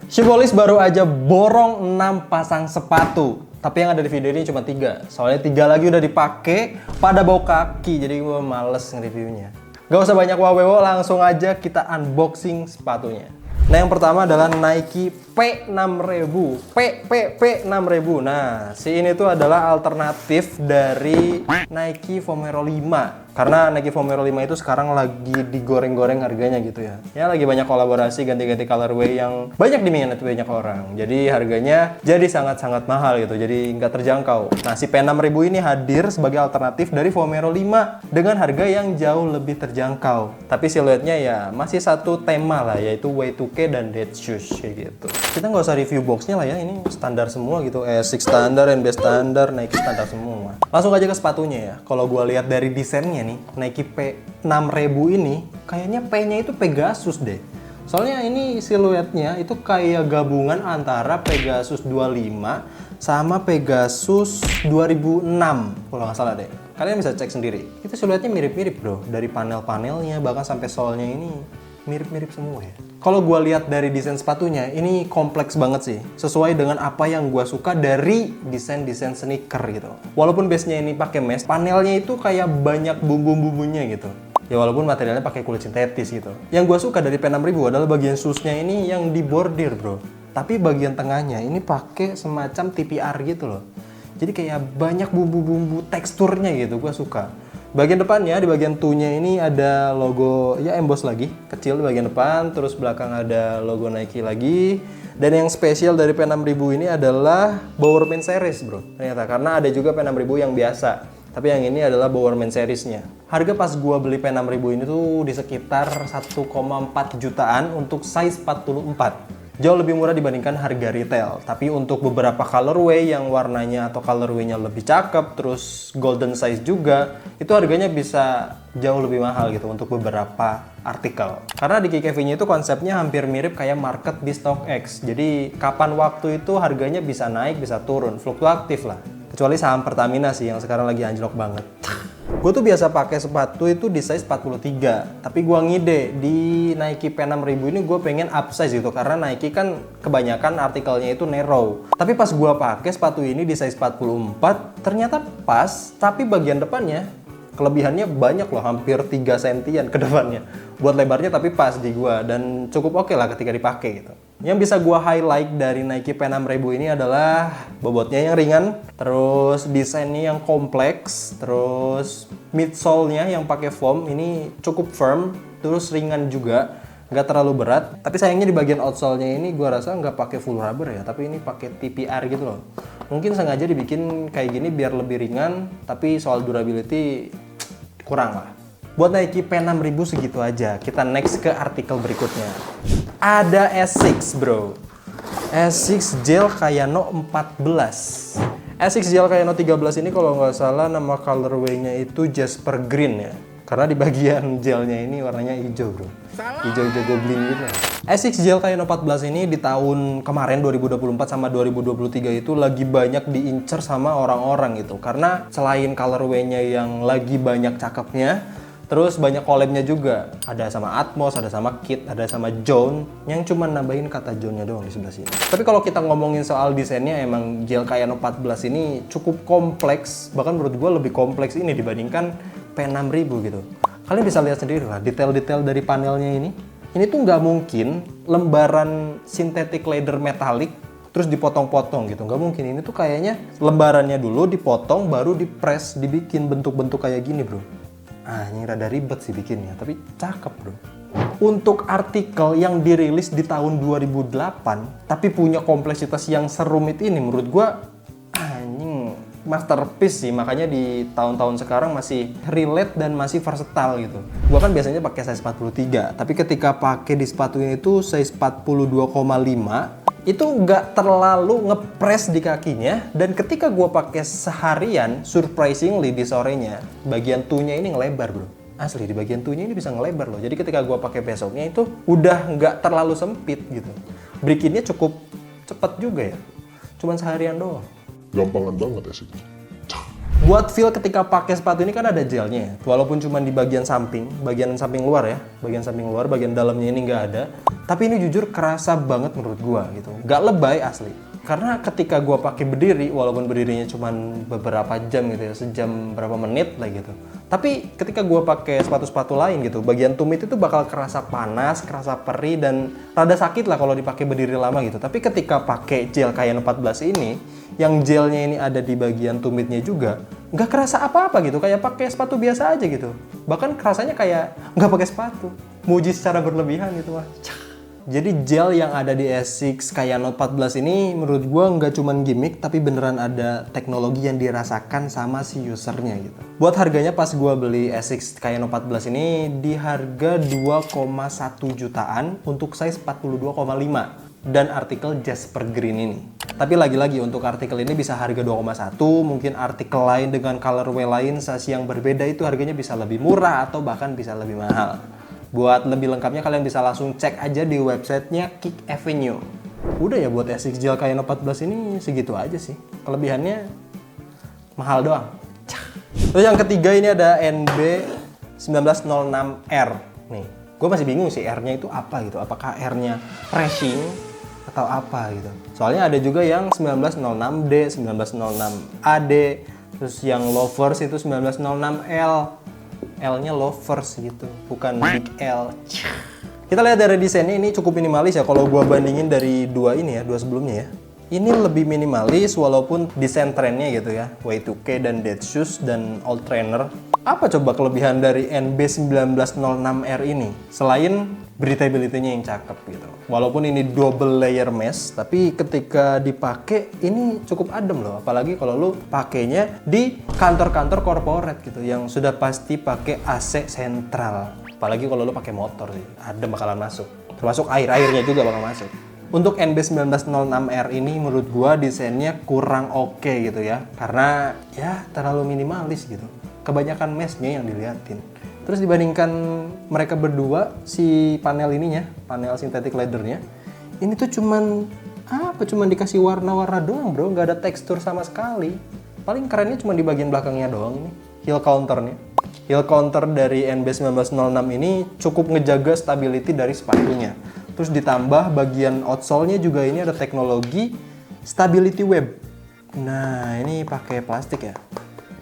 Shoebolis baru aja borong 6 pasang sepatu. Tapi yang ada di video ini cuma 3. Soalnya 3 lagi udah dipakai pada bau kaki. Jadi gue males nge-reviewnya. Gak usah banyak wawewo, langsung aja kita unboxing sepatunya. Nah, yang pertama adalah Nike P6000. P6000. Nah, si ini tuh adalah alternatif dari Nike Vomero 5. Karena Nike Vomero 5 itu sekarang lagi digoreng-goreng harganya gitu ya. Ya lagi banyak kolaborasi ganti-ganti colorway yang banyak diminati banyak orang. Jadi harganya jadi sangat-sangat mahal gitu. Jadi nggak terjangkau. Nah, si P6000 ini hadir sebagai alternatif dari Vomero 5 dengan harga yang jauh lebih terjangkau. Tapi siluetnya ya masih satu tema lah, yaitu Y2K dan dead shoes kayak gitu. Kita nggak usah review boxnya lah ya, ini standar semua gitu. Asics standar, NB standar, Nike standar semua. Langsung aja ke sepatunya ya. Kalau gua lihat dari desainnya nih, Nike P6000 ini kayaknya P-nya itu Pegasus deh. Soalnya ini siluetnya itu kayak gabungan antara Pegasus 25 sama Pegasus 2006 kalau nggak salah deh. Kalian bisa cek sendiri. Itu siluetnya mirip-mirip bro. Dari panel-panelnya bahkan sampai solnya ini mirip-mirip semua ya. Kalau gue lihat dari desain sepatunya, ini kompleks banget sih. Sesuai dengan apa yang gue suka dari desain-desain sneaker gitu. Walaupun base-nya ini pakai mesh, panelnya itu kayak banyak bumbu-bumbunya gitu. Ya walaupun materialnya pakai kulit sintetis gitu. Yang gue suka dari P6000 adalah bagian shoes-nya ini yang dibordir bro. Tapi bagian tengahnya ini pakai semacam TPR gitu loh. Jadi kayak banyak bumbu-bumbu teksturnya gitu, gue suka. Bagian depannya, di bagian two-nya ini ada logo, ya emboss lagi, kecil di bagian depan, terus belakang ada logo Nike lagi. Dan yang spesial dari P6000 ini adalah Bowerman Series bro, ternyata. Karena ada juga P6000 yang biasa, tapi yang ini adalah Bowerman Series-nya. Harga pas gua beli P6000 ini tuh di sekitar 1,4 jutaan untuk size 44. Jauh lebih murah dibandingkan harga retail. Tapi untuk beberapa colorway yang warnanya atau colorway-nya lebih cakep, terus golden size juga, itu harganya bisa jauh lebih mahal gitu untuk beberapa artikel. Karena di KKV-nya itu konsepnya hampir mirip kayak market di StockX. Jadi kapan waktu itu harganya bisa naik, bisa turun, fluktuatif lah. Kecuali saham Pertamina sih yang sekarang lagi anjlok banget. Gue tuh biasa pakai sepatu itu di size 43, tapi gue ngide di Nike P6000 ini gue pengen upsize gitu, karena Nike kan kebanyakan artikelnya itu narrow. Tapi pas gue pakai sepatu ini di size 44, ternyata pas, tapi bagian depannya kelebihannya banyak loh, hampir 3 sentian ke depannya. Buat lebarnya tapi pas di gue, dan cukup oke lah ketika dipakai gitu. Yang bisa gue highlight dari Nike P6000 ini adalah bobotnya yang ringan, terus desainnya yang kompleks, terus midsole-nya yang pakai foam ini cukup firm, terus ringan juga, nggak terlalu berat. Tapi sayangnya di bagian outsole-nya ini gue rasa nggak pakai full rubber ya, tapi ini pakai TPR gitu loh. Mungkin sengaja dibikin kayak gini biar lebih ringan, tapi soal durability kurang lah. Buat Nike P6000 segitu aja. Kita next ke artikel berikutnya. Ada Asics bro. Asics Gel Kayano 14. Asics Gel Kayano 13 ini kalau nggak salah nama colorway-nya itu Jasper Green ya. Karena di bagian gelnya ini warnanya hijau bro. Hijau-hijau goblin gitu. Asics Gel Kayano 14 ini di tahun kemarin 2024 sama 2023 itu lagi banyak diincer sama orang-orang gitu. Karena selain colorway-nya yang lagi banyak cakepnya, terus banyak collab-nya juga. Ada sama Atmos, ada sama Kit, ada sama John, yang cuma nambahin kata John-nya doang di sebelah sini. Tapi kalau kita ngomongin soal desainnya, emang Gel Kayano 14 ini cukup kompleks. Bahkan menurut gue lebih kompleks ini dibandingkan P6000 gitu. Kalian bisa lihat sendiri lah, detail-detail dari panelnya ini. Ini tuh nggak mungkin lembaran synthetic leather metalik terus dipotong-potong gitu. Nggak mungkin. Ini tuh kayaknya lembarannya dulu dipotong, baru dipress, dibikin bentuk-bentuk kayak gini bro. Ini rada ribet sih bikinnya, tapi cakep bro. Untuk artikel yang dirilis di tahun 2008, tapi punya kompleksitas yang serumit ini, menurut gua anjing masterpiece sih. Makanya di tahun-tahun sekarang masih relate dan masih versatile gitu. Gua kan biasanya pakai size 43, tapi ketika pakai di sepatunya itu size 42,5, itu nggak terlalu ngepres di kakinya, dan ketika gue pakai seharian, surprisingly di sorenya, bagian two-nya ini ngelebar bro. Asli, di bagian two-nya ini bisa ngelebar loh. Jadi ketika gue pakai besoknya itu udah nggak terlalu sempit gitu. Break-in-nya cukup cepet juga ya. Cuman seharian doang. Gampangan banget ya sih. Buat feel ketika pakai sepatu ini kan ada gelnya ya. Walaupun cuma di bagian samping luar ya. Bagian samping luar, bagian dalamnya ini nggak ada. Tapi ini jujur kerasa banget menurut gua gitu. Nggak lebay asli. Karena ketika gua pakai berdiri, walaupun berdirinya cuma beberapa jam gitu ya, sejam berapa menit lah gitu. Tapi ketika gua pakai sepatu-sepatu lain gitu, bagian tumit itu bakal kerasa panas, kerasa perih, dan rada sakit lah kalau dipakai berdiri lama gitu. Tapi ketika pakai gel Kayano 14 ini, yang gelnya ini ada di bagian tumitnya juga, nggak kerasa apa-apa gitu, kayak pakai sepatu biasa aja gitu. Bahkan kerasanya kayak nggak pakai sepatu. Muji secara berlebihan gitu mah. Jadi gel yang ada di Asics Kayano 14 ini menurut gua nggak cuman gimmick, tapi beneran ada teknologi yang dirasakan sama si usernya gitu. Buat harganya pas gua beli Asics Kayano 14 ini di harga 2,1 jutaan untuk size 42,5 dan artikel Jasper Green ini. Tapi lagi-lagi untuk artikel ini bisa harga 2,1, mungkin artikel lain dengan colorway lain size yang berbeda itu harganya bisa lebih murah atau bahkan bisa lebih mahal. Buat lebih lengkapnya kalian bisa langsung cek aja di websitenya Kick Avenue. Udah ya buat Asics gel Kayano 14 ini segitu aja sih. Kelebihannya mahal doang. Terus yang ketiga ini ada NB 1906R. Nih, gue masih bingung sih R-nya itu apa gitu. Apakah R-nya racing atau apa gitu. Soalnya ada juga yang 1906D, 1906AD, terus yang lovers itu 1906L. L-nya lovers gitu, bukan big L. Kita lihat dari desainnya ini cukup minimalis ya kalau gua bandingin dari dua sebelumnya ya. Ini lebih minimalis walaupun desain trennya gitu ya, Y2K dan dead shoes dan old trainer. Apa coba kelebihan dari NB 1906R ini? Selain breathability-nya yang cakep gitu. Walaupun ini double layer mesh, tapi ketika dipakai ini cukup adem loh. Apalagi kalau lu pakainya di kantor-kantor corporate gitu, yang sudah pasti pakai AC sentral. Apalagi kalau lu pakai motor sih, adem bakalan masuk. Termasuk airnya juga bakal masuk. Untuk NB 1906R ini menurut gua desainnya kurang oke gitu ya. Karena ya terlalu minimalis gitu. Kebanyakan meshnya yang diliatin. Terus dibandingkan mereka berdua, si panel ininya, panel synthetic leathernya, ini tuh cuman dikasih warna-warna doang bro, nggak ada tekstur sama sekali. Paling kerennya cuma di bagian belakangnya doang ini, heel counternya. Heel counter dari NB 1906 ini cukup ngejaga stability dari sepatunya. Terus ditambah bagian outsole-nya juga ini ada teknologi stability web. Nah ini pakai plastik ya.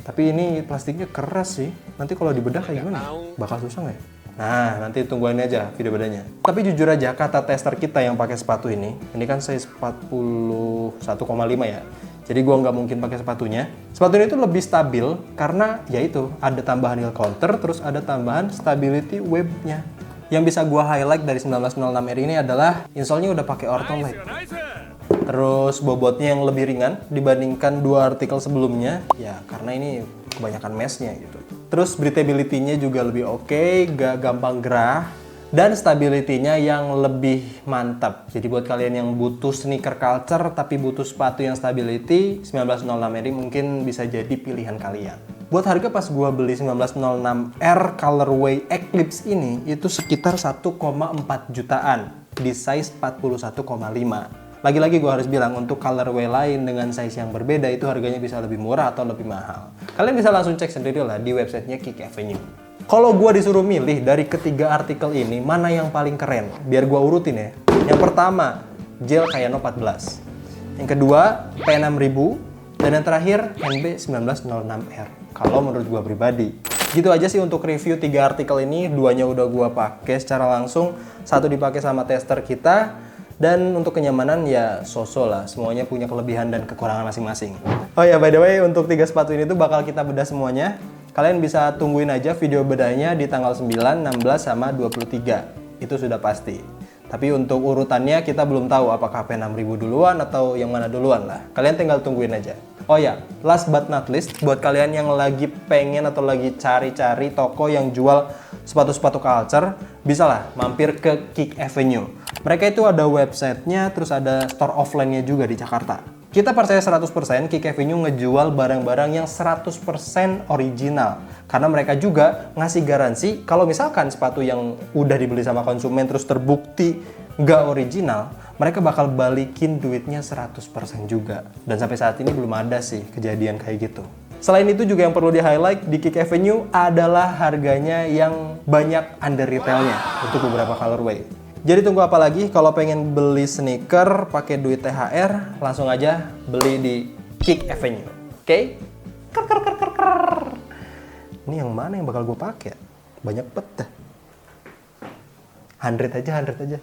Tapi ini plastiknya keras sih. Nanti kalau dibedah kayak gimana? Bakal susah nggak ya? Nah, nanti tungguin aja video bedanya. Tapi jujur aja, kata tester kita yang pakai sepatu ini kan size 41,5 ya. Jadi gua nggak mungkin pakai sepatunya. Sepatu ini tuh lebih stabil karena yaitu ada tambahan heel counter, terus ada tambahan stability webnya. Yang bisa gua highlight dari 1906R ini adalah insole-nya udah pakai Ortholite. Terus bobotnya yang lebih ringan dibandingkan dua artikel sebelumnya, ya karena ini kebanyakan meshnya gitu. Terus breathability-nya juga lebih oke, gak gampang gerah, dan stability-nya yang lebih mantap. Jadi buat kalian yang butuh sneaker culture tapi butuh sepatu yang stability, 1906 ini mungkin bisa jadi pilihan kalian. Buat harga pas gua beli 1906R colorway Eclipse ini itu sekitar 1,4 jutaan di size 41,5. Lagi-lagi gue harus bilang untuk colorway lain dengan size yang berbeda itu harganya bisa lebih murah atau lebih mahal. Kalian bisa langsung cek sendiri lah di websitenya Kick Avenue. Kalau gue disuruh milih dari ketiga artikel ini mana yang paling keren, biar gue urutin ya. Yang pertama, gel Kayano 14. Yang kedua, P6000. Dan yang terakhir, NB 1906R. Kalau menurut gue pribadi. Gitu aja sih untuk review 3 artikel ini. Duanya udah gue pakai secara langsung. Satu dipakai sama tester kita. Dan untuk kenyamanan ya so-so lah, semuanya punya kelebihan dan kekurangan masing-masing. Oh ya, by the way, untuk 3 sepatu ini tuh bakal kita bedah semuanya. Kalian bisa tungguin aja video bedahnya di tanggal 9, 16, sama 23. Itu sudah pasti. Tapi untuk urutannya kita belum tahu apakah P6000 duluan atau yang mana duluan lah. Kalian tinggal tungguin aja. Oh ya, last but not least, buat kalian yang lagi pengen atau lagi cari-cari toko yang jual sepatu-sepatu culture, bisalah mampir ke Kick Avenue. Mereka itu ada websitenya, terus ada store offline-nya juga di Jakarta. Kita percaya 100% Kick Avenue ngejual barang-barang yang 100% original. Karena mereka juga ngasih garansi kalau misalkan sepatu yang udah dibeli sama konsumen terus terbukti nggak original, mereka bakal balikin duitnya 100% juga. Dan sampai saat ini belum ada sih kejadian kayak gitu. Selain itu juga yang perlu di-highlight di Kick Avenue adalah harganya yang banyak under retailnya untuk beberapa colorway. Jadi tunggu apa lagi? Kalau pengen beli sneaker pakai duit THR, langsung aja beli di Kick Avenue. Oke? Ini yang mana yang bakal gue pakai? Banyak bet dah. 100 aja.